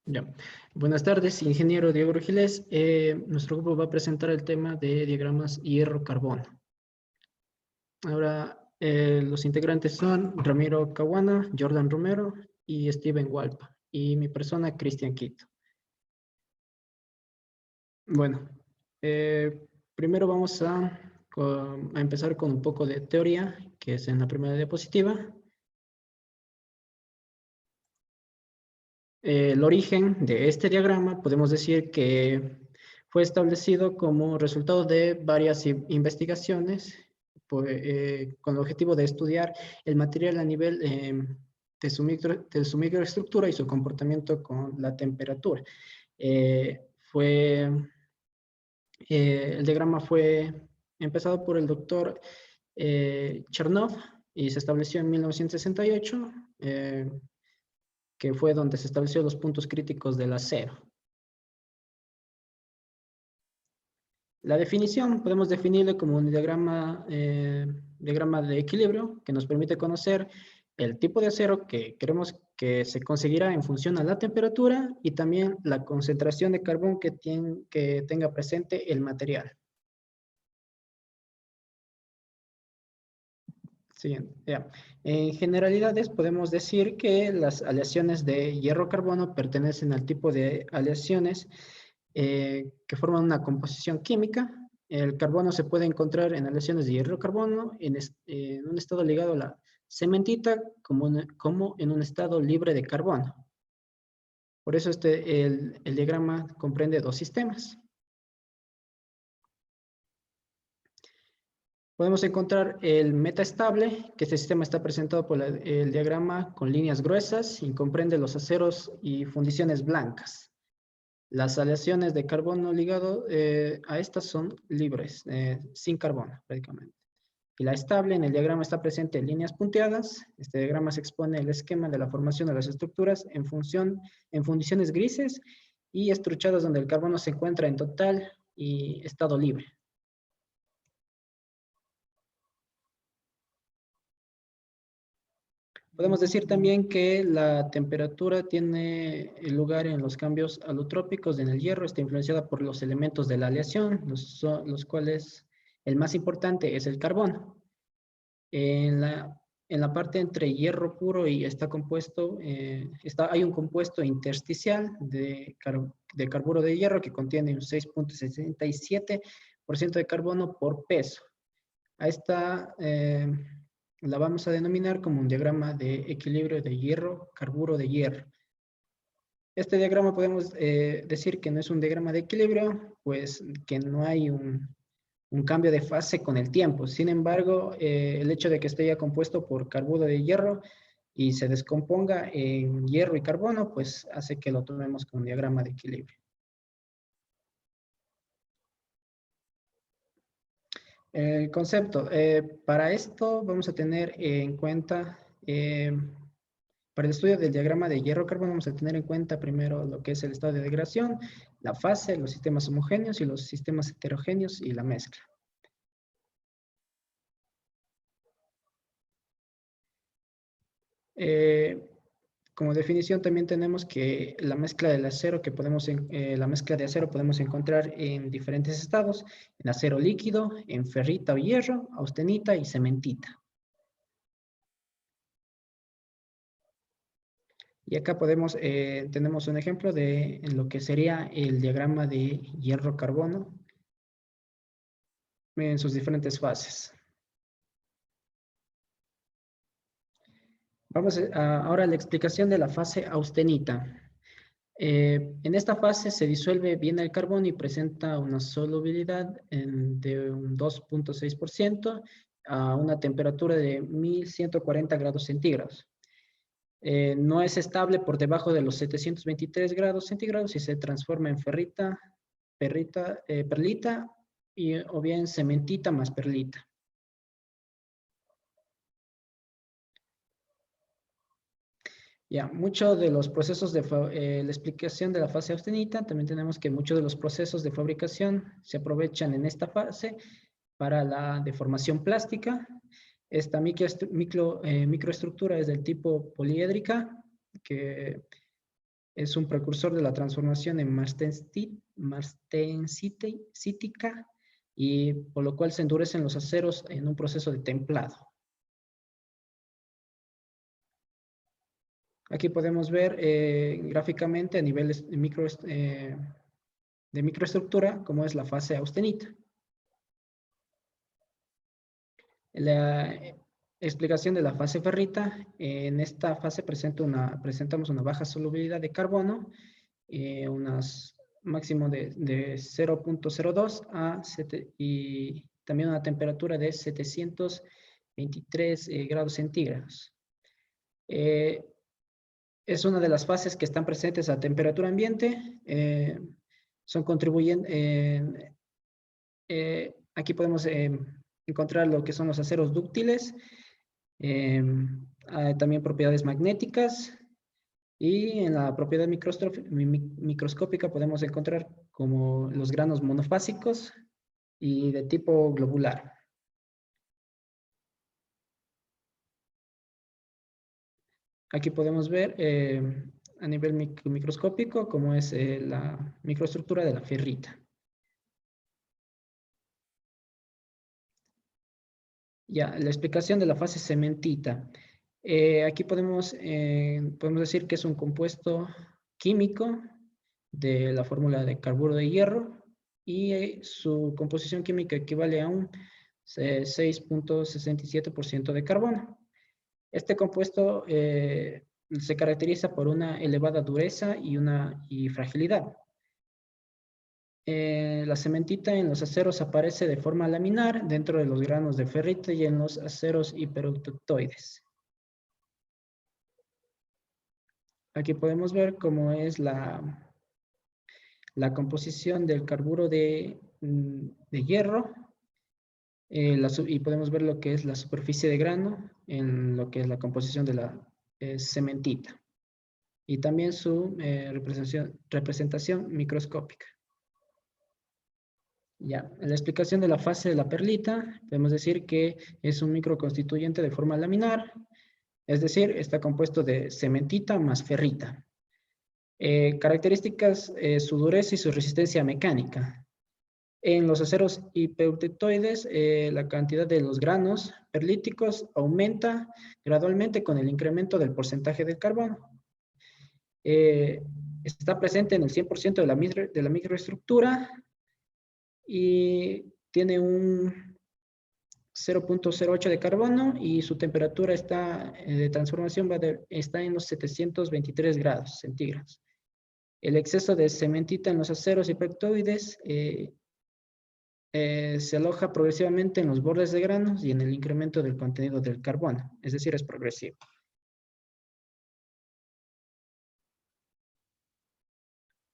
Ya. Buenas tardes, ingeniero Diego Rogiles. Nuestro grupo va a presentar el tema de diagramas hierro-carbono. Ahora, los integrantes son Ramiro Caguana, Jordan Romero y Steven Walpa. Y mi persona, Cristian Quito. Bueno, primero vamos a empezar con un poco de teoría, que es en la primera diapositiva. El origen de este diagrama podemos decir que fue establecido como resultado de varias investigaciones con el objetivo de estudiar el material a nivel de su microestructura y su comportamiento con la temperatura. El diagrama fue empezado por el doctor Chernoff y se estableció en 1968. Que fue donde se estableció los puntos críticos del acero. La definición podemos definirlo como un diagrama de equilibrio que nos permite conocer el tipo de acero que queremos que se conseguirá en función a la temperatura y también la concentración de carbón que tenga presente el material. Siguiente, ya. En generalidades podemos decir que las aleaciones de hierro-carbono pertenecen al tipo de aleaciones que forman una composición química. El carbono se puede encontrar en aleaciones de hierro-carbono en un estado ligado a la cementita como en un estado libre de carbono. Por eso el diagrama comprende dos sistemas. Podemos encontrar el metaestable, que este sistema está presentado por el diagrama con líneas gruesas y comprende los aceros y fundiciones blancas. Las aleaciones de carbono ligado a estas son libres, sin carbono prácticamente. Y la estable en el diagrama está presente en líneas punteadas. Este diagrama se expone el esquema de la formación de las estructuras en fundiciones grises y estruchadas donde el carbono se encuentra en total y estado libre. Podemos decir también que la temperatura tiene lugar en los cambios alotrópicos en el hierro, está influenciada por los elementos de la aleación, los cuales el más importante es el carbono. En la parte entre hierro puro y está compuesto, hay un compuesto intersticial de carburo de hierro que contiene un 6.67% de carbono por peso. A esta la vamos a denominar como un diagrama de equilibrio de hierro, carburo de hierro. Este diagrama podemos decir que no es un diagrama de equilibrio, pues que no hay un cambio de fase con el tiempo. Sin embargo, el hecho de que esté ya compuesto por carburo de hierro y se descomponga en hierro y carbono, pues hace que lo tomemos como un diagrama de equilibrio. El concepto. Para esto vamos a tener en cuenta, para el estudio del diagrama de hierro-carbono, vamos a tener en cuenta primero lo que es el estado de degradación, la fase, los sistemas homogéneos y los sistemas heterogéneos y la mezcla. Como definición también tenemos que la mezcla del acero la mezcla de acero podemos encontrar en diferentes estados, en acero líquido, en ferrita o hierro, austenita y cementita. Y acá tenemos un ejemplo de lo que sería el diagrama de hierro-carbono en sus diferentes fases. Vamos ahora a la explicación de la fase austenita. En esta fase se disuelve bien el carbono y presenta una solubilidad de un 2.6% a una temperatura de 1140 grados centígrados. No es estable por debajo de los 723 grados centígrados y se transforma en perlita o bien cementita más perlita. Ya, muchos de los procesos la explicación de la fase austenita, también tenemos que muchos de los procesos de fabricación se aprovechan en esta fase para la deformación plástica. Esta microestructura es del tipo poliédrica, que Es un precursor de la transformación en martensítica y por lo cual se endurecen los aceros en un proceso de templado. Aquí podemos ver gráficamente a nivel de microestructura cómo es la fase austenita. La explicación de la fase ferrita: en esta fase presentamos una baja solubilidad de carbono, máximo de 0.02 y también una temperatura de 723 grados centígrados. Es una de las fases que están presentes a temperatura ambiente. Aquí podemos encontrar lo que son los aceros dúctiles, hay también propiedades magnéticas, y en la propiedad microscópica podemos encontrar como los granos monofásicos y de tipo globular. Aquí podemos ver a nivel microscópico cómo es la microestructura de la ferrita. Ya, la explicación de la fase cementita. Aquí podemos decir que es un compuesto químico de la fórmula de carburo de hierro, y su composición química equivale a un 6.67% de carbono. Este compuesto se caracteriza por una elevada dureza y fragilidad. La cementita en los aceros aparece de forma laminar dentro de los granos de ferrita y en los aceros hipereutectoides. Aquí podemos ver cómo es la composición del carburo de hierro, y podemos ver lo que es la superficie de grano en lo que es la composición de la cementita, y también su representación microscópica. Ya, en la explicación de la fase de la perlita, podemos decir que es un microconstituyente de forma laminar, es decir, está compuesto de cementita más ferrita. Características: su dureza y su resistencia mecánica. En los aceros hipereutectoides, la cantidad de los granos perlíticos aumenta gradualmente con el incremento del porcentaje del carbono. Está presente en el 100% de la microestructura y tiene un 0.08 de carbono, y su temperatura de transformación está en los 723 grados centígrados. El exceso de cementita en los aceros hipereutectoides se aloja progresivamente en los bordes de granos y en el incremento del contenido del carbono, es decir, es progresivo.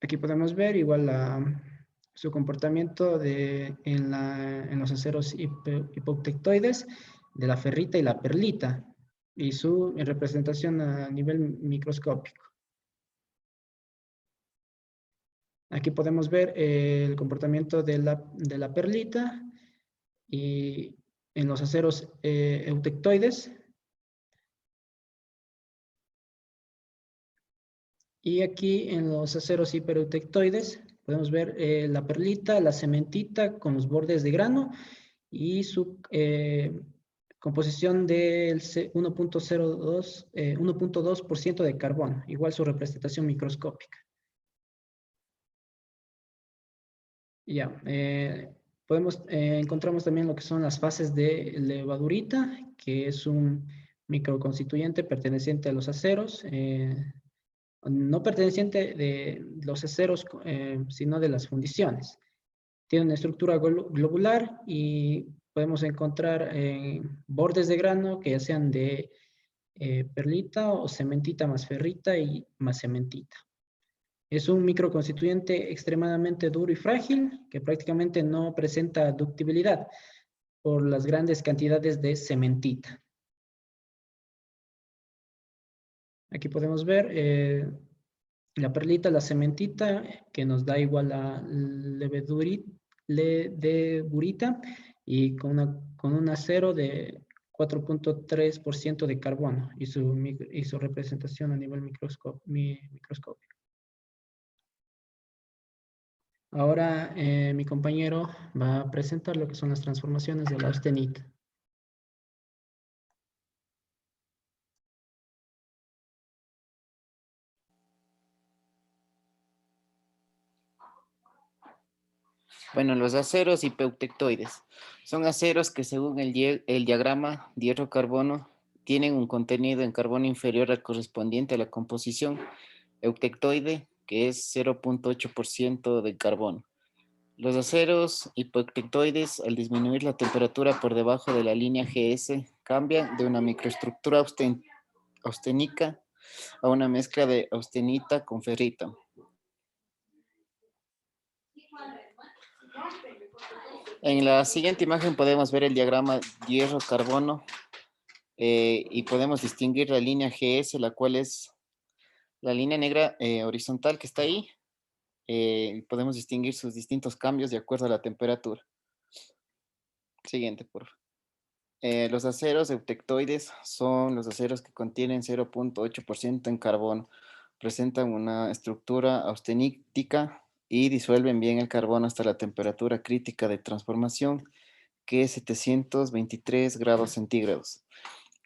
Aquí podemos ver igual su comportamiento en los aceros hipereutectoides de la ferrita y la perlita, y su representación a nivel microscópico. Aquí podemos ver el comportamiento de la perlita y en los aceros eutectoides. Y aquí en los aceros hipereutectoides podemos ver la perlita, la cementita con los bordes de grano y su composición del 1.2% de carbono, igual su representación microscópica. Ya, encontramos también lo que son las fases de levadurita, que es un microconstituyente perteneciente a los aceros, no perteneciente de los aceros, sino de las fundiciones. Tiene una estructura globular y podemos encontrar bordes de grano que ya sean de perlita o cementita más ferrita y más cementita. Es un microconstituyente extremadamente duro y frágil que prácticamente no presenta ductibilidad por las grandes cantidades de cementita. Aquí podemos ver la perlita, la cementita, que nos da igual la ledeburita, y con un acero de 4.3% de carbono y su representación a nivel microscópico. Ahora mi compañero va a presentar lo que son las transformaciones de la austenita. Bueno, los aceros hipeutectoides son aceros que según el diagrama hierro-carbono tienen un contenido en carbono inferior al correspondiente a la composición eutectoide, que es 0.8% de carbono. Los aceros hipoectectoides, al disminuir la temperatura por debajo de la línea GS, cambian de una microestructura austenica a una mezcla de austenita con ferrita. En la siguiente imagen podemos ver el diagrama hierro-carbono y podemos distinguir la línea GS, la cual es la línea negra horizontal que está ahí. Podemos distinguir sus distintos cambios de acuerdo a la temperatura. Siguiente, por favor. Los aceros eutectoides son los aceros que contienen 0.8% en carbono. Presentan una estructura austenítica y disuelven bien el carbono hasta la temperatura crítica de transformación, que es 723 grados centígrados.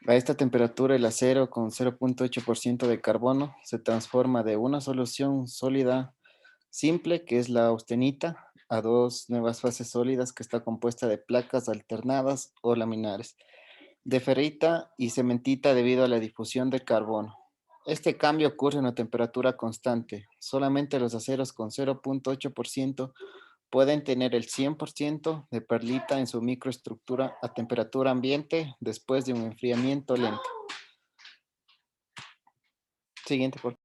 A esta temperatura, el acero con 0.8% de carbono se transforma de una solución sólida simple, que es la austenita, a dos nuevas fases sólidas que está compuesta de placas alternadas o laminares, de ferrita y cementita debido a la difusión del carbono. Este cambio ocurre a una temperatura constante. Solamente los aceros con 0.8% pueden tener el 100% de perlita en su microestructura a temperatura ambiente después de un enfriamiento lento. Siguiente, por favor.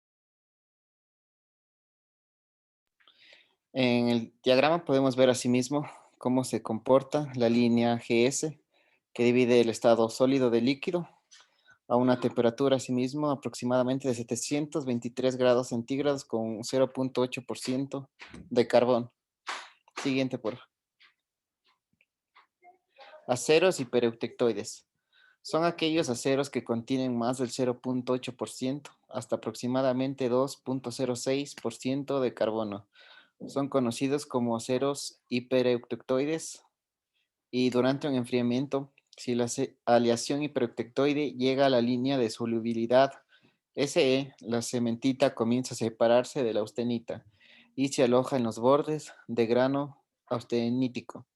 En el diagrama podemos ver asimismo cómo se comporta la línea GS, que divide el estado sólido de líquido a una temperatura asimismo aproximadamente de 723 grados centígrados con 0.8% de carbón. Siguiente, por favor. Aceros hipereutectoides. Son aquellos aceros que contienen más del 0.8% hasta aproximadamente 2.06% de carbono. Son conocidos como aceros hipereutectoides y durante un enfriamiento, si la aleación hipereutectoide llega a la línea de solubilidad SE, la cementita comienza a separarse de la austenita y se aloja en los bordes de grano austenítico.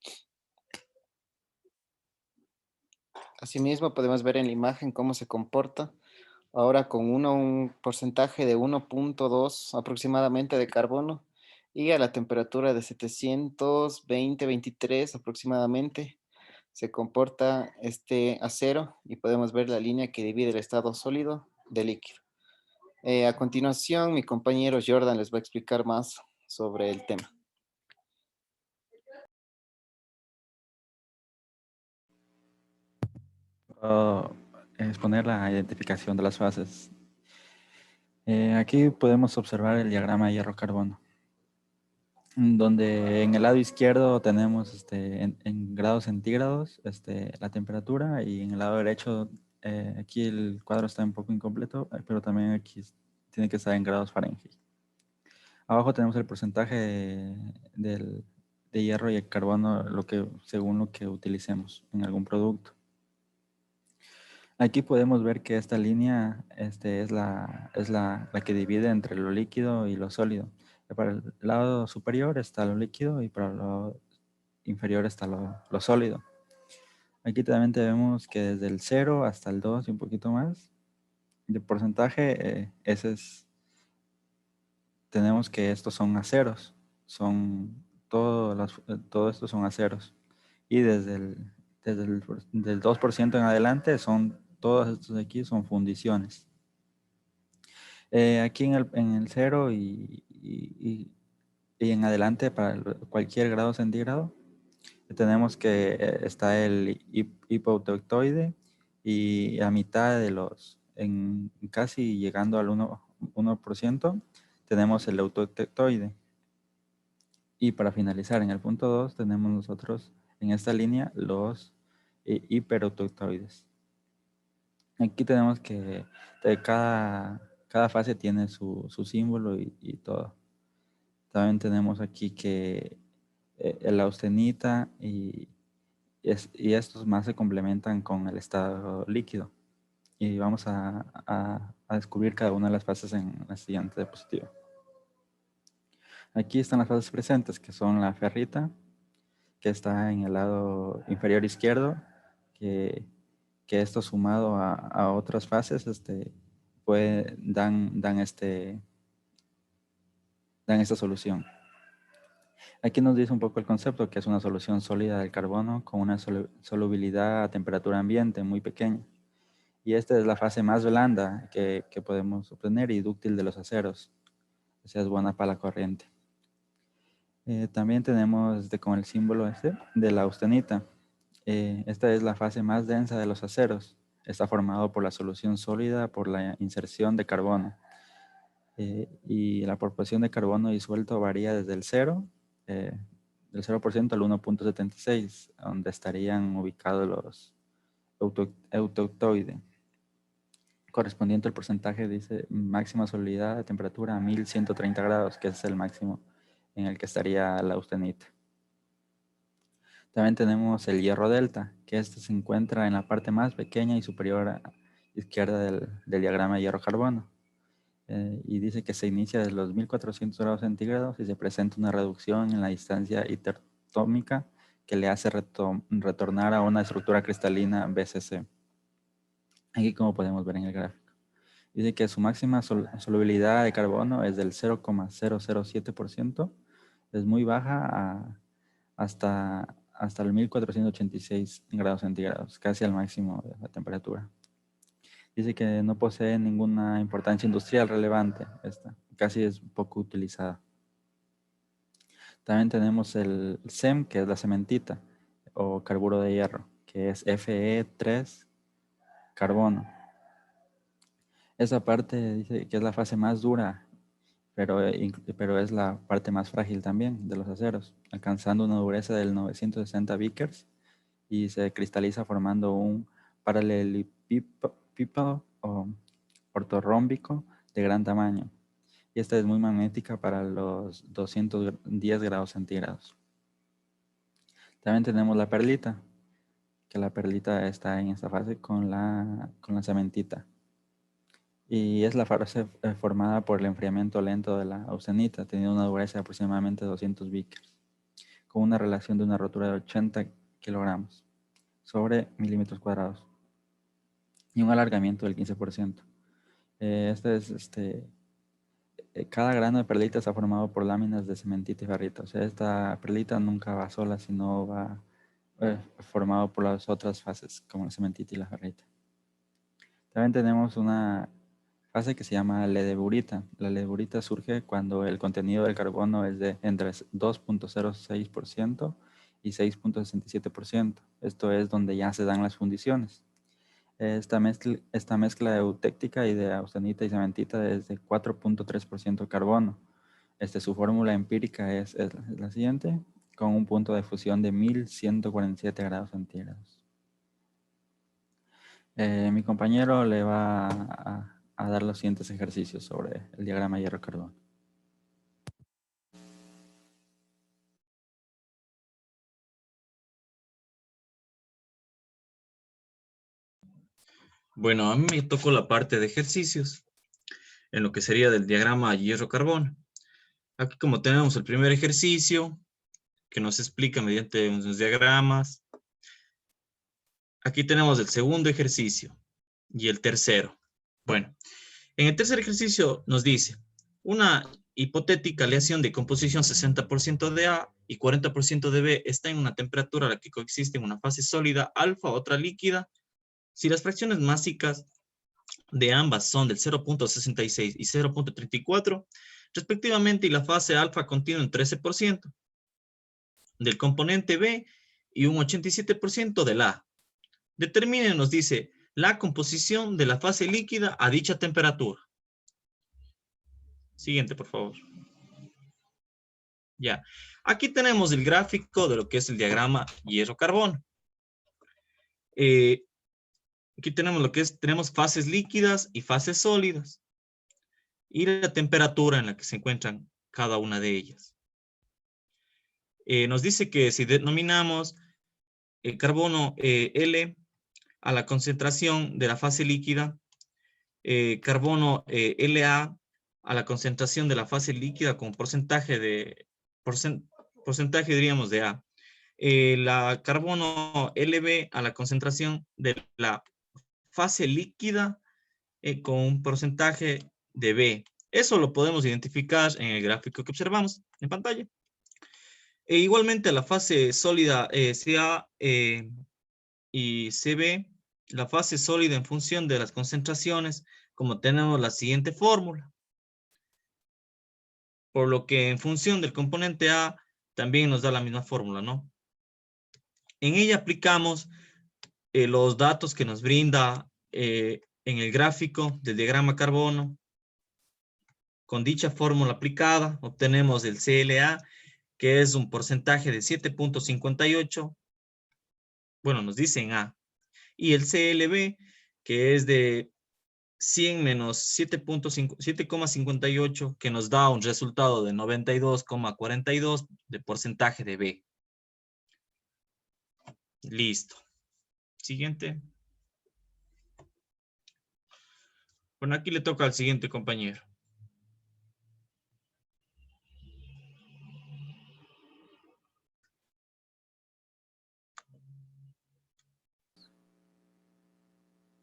Asimismo, podemos ver en la imagen cómo se comporta ahora con un porcentaje de 1.2 aproximadamente de carbono y a la temperatura de 720-23 aproximadamente se comporta este acero y podemos ver la línea que divide el estado sólido del líquido. A continuación, mi compañero Jordan les va a explicar más sobre el tema. Puedo exponer la identificación de las fases. Aquí podemos observar el diagrama de hierro-carbono, donde en el lado izquierdo tenemos en grados centígrados la temperatura y en el lado derecho, aquí el cuadro está un poco incompleto, pero también aquí tiene que estar en grados Fahrenheit. Abajo tenemos el porcentaje de hierro y el carbono, según lo que utilicemos en algún producto. Aquí podemos ver que esta línea es la que divide entre lo líquido y lo sólido. Para el lado superior está lo líquido y para el lado inferior está lo sólido. Aquí también vemos que desde el 0 hasta el 2 y un poquito más de porcentaje, tenemos que estos son aceros. Todo esto son aceros. Y del 2% en adelante todos estos de aquí son fundiciones. Aquí en el 0 y en adelante para cualquier grado centígrado, tenemos que está el hipoutectoide y a mitad casi llegando al 1%, tenemos el autotectoide. Y para finalizar, en el punto 2 tenemos nosotros en esta línea los hiperautoictoides. Aquí tenemos que cada fase tiene su símbolo y todo. También tenemos aquí que la austenita y estos más se complementan con el estado líquido. Y vamos a descubrir cada una de las fases en la siguiente diapositiva. Aquí están las fases presentes, que son la ferrita, que está en el lado inferior izquierdo, que esto sumado a otras fases dan esta solución. Aquí nos dice un poco el concepto, que es una solución sólida del carbono con una solubilidad a temperatura ambiente muy pequeña. Y esta es la fase más blanda que podemos obtener y dúctil de los aceros. O sea, es buena para la corriente. También tenemos con el símbolo de la austenita. Esta es la fase más densa de los aceros. Está formado por la solución sólida por la inserción de carbono. Y la proporción de carbono disuelto varía desde el 0% al 1.76, donde estarían ubicados los eutectoides. Correspondiente al porcentaje, dice máxima solubilidad de temperatura a 1130 grados, que es el máximo en el que estaría la austenita. También tenemos el hierro delta, que este se encuentra en la parte más pequeña y superior a izquierda del diagrama de hierro-carbono. Y dice que se inicia desde los 1400 grados centígrados y se presenta una reducción en la distancia hipertómica que le hace retornar a una estructura cristalina BCC. Aquí como podemos ver en el gráfico. Dice que su máxima solubilidad de carbono es del 0,007%. Es muy baja hasta el 1486 grados centígrados, casi al máximo de la temperatura. Dice que no posee ninguna importancia industrial relevante. Casi es poco utilizada. También tenemos el SEM, que es la cementita o carburo de hierro, que es Fe3 carbono. Esa parte dice que es la fase más dura, pero es la parte más frágil también de los aceros, alcanzando una dureza del 960 Vickers y se cristaliza formando un paralelepípedo o ortorrómbico de gran tamaño. Y esta es muy magnética para los 210 grados centígrados. También tenemos la perlita, que la perlita está en esta fase con la cementita. Y es la fase formada por el enfriamiento lento de la austenita, teniendo una dureza de aproximadamente 200 Vickers, con una relación de una rotura de 80 kilogramos sobre milímetros cuadrados y un alargamiento del 15%. Cada grano de perlita está formado por láminas de cementita y ferrita. O sea, esta perlita nunca va sola, sino va formado por las otras fases, como la cementita y la ferrita. También tenemos una fase que se llama ledeburita. La ledeburita surge cuando el contenido del carbono es de entre 2.06% y 6.67%. Esto es donde ya se dan las fundiciones. Esta mezcla eutéctica y de austenita y cementita es de 4.3% carbono. Su fórmula empírica es la siguiente, con un punto de fusión de 1147 grados centígrados. Mi compañero le va a dar los siguientes ejercicios sobre el diagrama hierro-carbono. Bueno, a mí me tocó la parte de ejercicios, en lo que sería del diagrama hierro-carbono. Aquí como tenemos el primer ejercicio, que nos explica mediante unos diagramas. Aquí tenemos el segundo ejercicio y el tercero. Bueno, en el tercer ejercicio nos dice, una hipotética aleación de composición 60% de A y 40% de B está en una temperatura a la que coexiste en una fase sólida alfa, otra líquida. Si las fracciones másicas de ambas son del 0.66 y 0.34, respectivamente, y la fase alfa contiene un 13% del componente B y un 87% del A. Determine, nos dice, la composición de la fase líquida a dicha temperatura. Siguiente, por favor. Ya. Aquí tenemos el gráfico de lo que es el diagrama hierro-carbono. Aquí tenemos lo que es, tenemos fases líquidas y fases sólidas. Y la temperatura en la que se encuentran cada una de ellas. nos dice que si denominamos el carbono L a la concentración de la fase líquida, carbono La a la concentración de la fase líquida con porcentaje diríamos de A. La carbono Lb a la concentración de la fase líquida con un porcentaje de B. Eso lo podemos identificar en el gráfico que observamos en pantalla. E igualmente la fase sólida Ca y Cb, la fase sólida en función de las concentraciones, como tenemos la siguiente fórmula. Por lo que en función del componente A también nos da la misma fórmula, ¿no? En ella aplicamos los datos que nos brinda en el gráfico del diagrama carbono. Con dicha fórmula aplicada obtenemos el CLA, que es un porcentaje de 7.58. Bueno, nos dicen A. Y el CLB, que es de 100 menos 7,58, que nos da un resultado de 92,42 de porcentaje de B. Listo. Siguiente. Bueno, aquí le toca al siguiente compañero.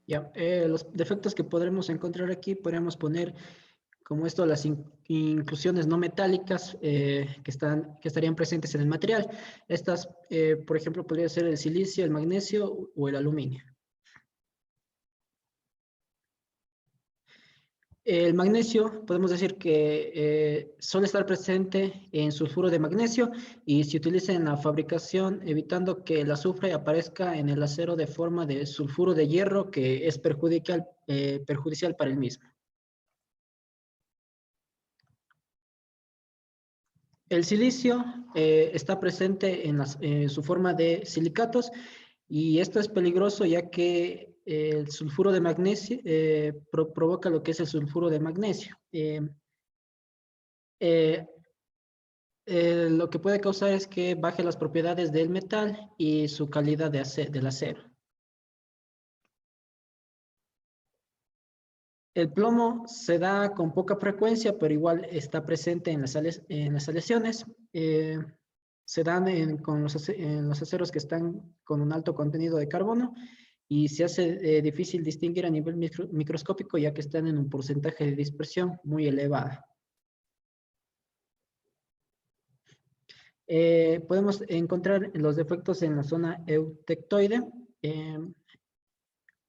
Ya, los defectos que podremos encontrar aquí, podríamos poner como esto las inclusiones no metálicas que estarían presentes en el material. Estas, por ejemplo, podría ser el silicio, el magnesio o el aluminio. El magnesio, podemos decir que suele estar presente en sulfuro de magnesio y se utiliza en la fabricación evitando que el azufre aparezca en el acero de forma de sulfuro de hierro que es perjudicial para el mismo. El silicio está presente en su forma de silicatos y esto es peligroso ya que el sulfuro de magnesio provoca lo que es el sulfuro de magnesio. Lo que puede causar es que baje las propiedades del metal y su calidad del acero. El plomo se da con poca frecuencia, pero igual está presente en las aleaciones. Se dan en los aceros que están con un alto contenido de carbono y se hace difícil distinguir a nivel microscópico ya que están en un porcentaje de dispersión muy elevada. Podemos encontrar los defectos en la zona eutectoide.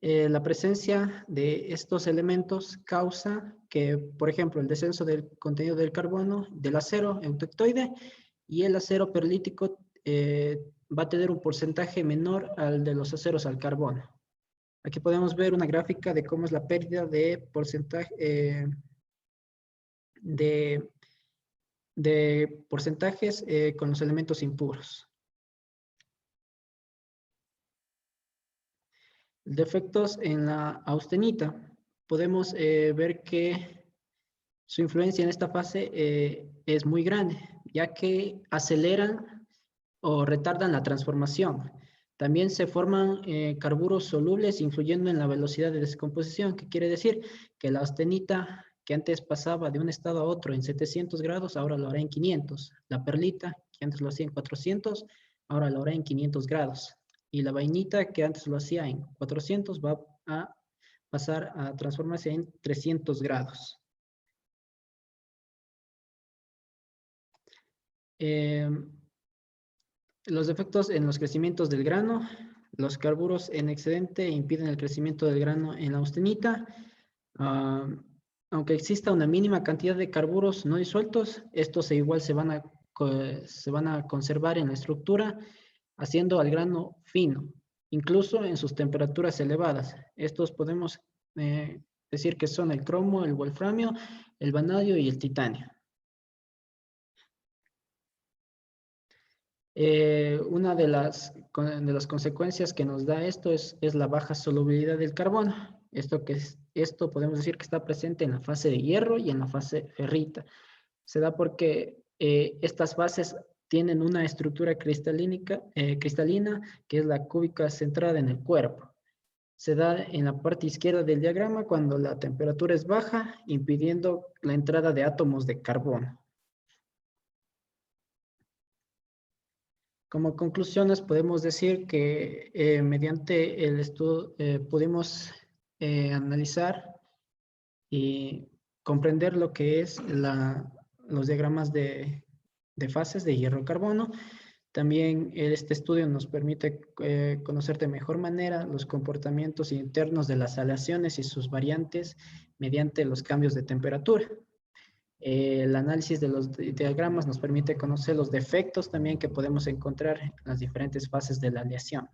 La presencia de estos elementos causa que, por ejemplo, el descenso del contenido del carbono, del acero eutectoide y el acero perlítico va a tener un porcentaje menor al de los aceros al carbono. Aquí podemos ver una gráfica de cómo es la pérdida de porcentaje de porcentajes con los elementos impuros. Defectos en la austenita. Podemos ver que su influencia en esta fase es muy grande, ya que aceleran o retardan la transformación. También se forman carburos solubles influyendo en la velocidad de descomposición, que quiere decir que la austenita que antes pasaba de un estado a otro en 700 grados, ahora lo hará en 500. La perlita, que antes lo hacía en 400, ahora lo hará en 500 grados. Y la vainita, que antes lo hacía en 400, va a pasar a transformarse en 300 grados. Los defectos en los crecimientos del grano. Los carburos en excedente impiden el crecimiento del grano en la austenita. Aunque exista una mínima cantidad de carburos no disueltos, estos se van a conservar en la estructura, haciendo al grano fino, incluso en sus temperaturas elevadas. Estos podemos decir que son el cromo, el wolframio, el vanadio y el titanio. Una de las consecuencias que nos da esto es la baja solubilidad del carbono. Esto podemos decir que está presente en la fase de hierro y en la fase ferrita. Se da porque estas fases tienen una estructura cristalina que es la cúbica centrada en el cuerpo. Se da en la parte izquierda del diagrama cuando la temperatura es baja, impidiendo la entrada de átomos de carbono. Como conclusiones podemos decir que mediante el estudio pudimos analizar y comprender lo que es los diagramas de fases de hierro-carbono. También este estudio nos permite conocer de mejor manera los comportamientos internos de las aleaciones y sus variantes mediante los cambios de temperatura. El análisis de los diagramas nos permite conocer los defectos también que podemos encontrar en las diferentes fases de la aleación.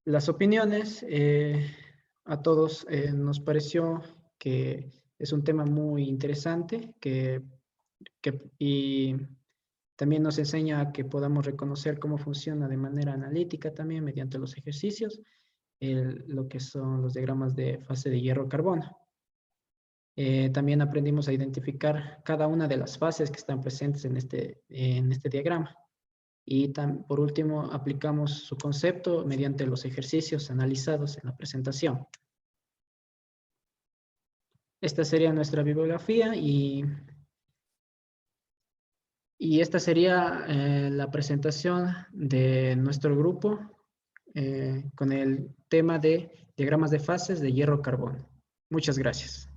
Las opiniones, a todos nos pareció que es un tema muy interesante y también nos enseña a que podamos reconocer cómo funciona de manera analítica también mediante los ejercicios, lo que son los diagramas de fase de hierro-carbono. También aprendimos a identificar cada una de las fases que están presentes en este diagrama. Y por último, aplicamos su concepto mediante los ejercicios analizados en la presentación. Esta sería nuestra bibliografía y esta sería la presentación de nuestro grupo con el tema de diagramas de fases de hierro-carbono. Muchas gracias.